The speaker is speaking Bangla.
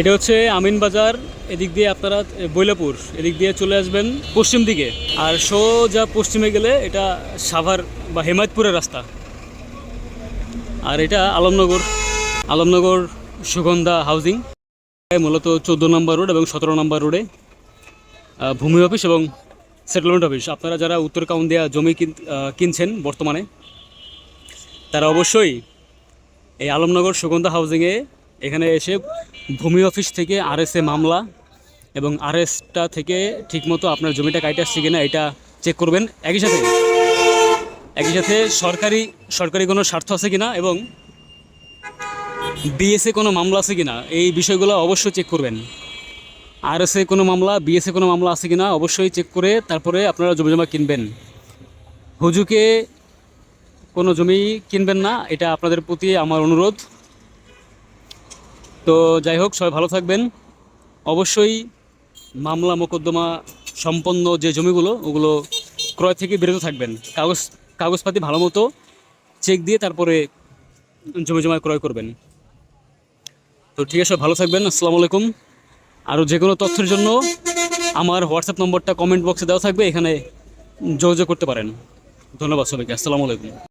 এটা হচ্ছে আমিন বাজার। এদিক দিয়ে আপনারা বৈলাপুর এদিক দিয়ে চলে আসবেন পশ্চিম দিকে, আর সোজা পশ্চিমে গেলে এটা সাভার বা হেমায়তপুরের রাস্তা। আর এটা আলমনগর, আলমনগর সুগন্ধা হাউজিং, মূলত 14 নম্বর রোড এবং 17 নম্বর রোডে ভূমি অফিস এবং সেটেলমেন্ট অফিস। আপনারা যারা উত্তর কাউন্দিয়া জমি কিনছেন বর্তমানে, তারা অবশ্যই এই আলমনগর সুগন্ধা হাউজিংয়ে এখানে এসে ভূমি অফিস থেকে আরএসএ মামলা এবং আরএসটা থেকে ঠিকমতো আপনার জমিটা কাইটে আসছে কিনা এটা চেক করবেন। একই সাথে সরকারি সরকারি কোনো স্বার্থ আছে কিনা এবং বিএসএ কোনো মামলা আছে কিনা এই বিষয়গুলো অবশ্যই চেক করবেন। আরএসএ কোনো মামলা, বিএসএ কোনো মামলা আছে কিনা অবশ্যই চেক করে তারপরে আপনারা জমি জমা কিনবেন। হুজুকে কোনো জমি কিনবেন না, এটা আপনাদের প্রতি আমার অনুরোধ। তো যাই হোক, সবাই ভালো থাকবেন। অবশ্যই মামলা মোকদ্দমা সম্পন্ন যে জমিগুলো ওগুলো ক্রয় থেকে বিরত থাকবেন। কাগজপাতি ভালো মতো চেক দিয়ে তারপরে জমি জমা ক্রয় করবেন। তো ঠিক আছে, ভালো থাকবেন। আসসালামু আলাইকুম। আরও যে কোনো তথ্যের জন্য আমার হোয়াটসঅ্যাপ নম্বরটা কমেন্ট বক্সে দেওয়া থাকবে, এখানে যোগাযোগ করতে পারেন। ধন্যবাদ সবাইকে। আসসালামু আলাইকুম।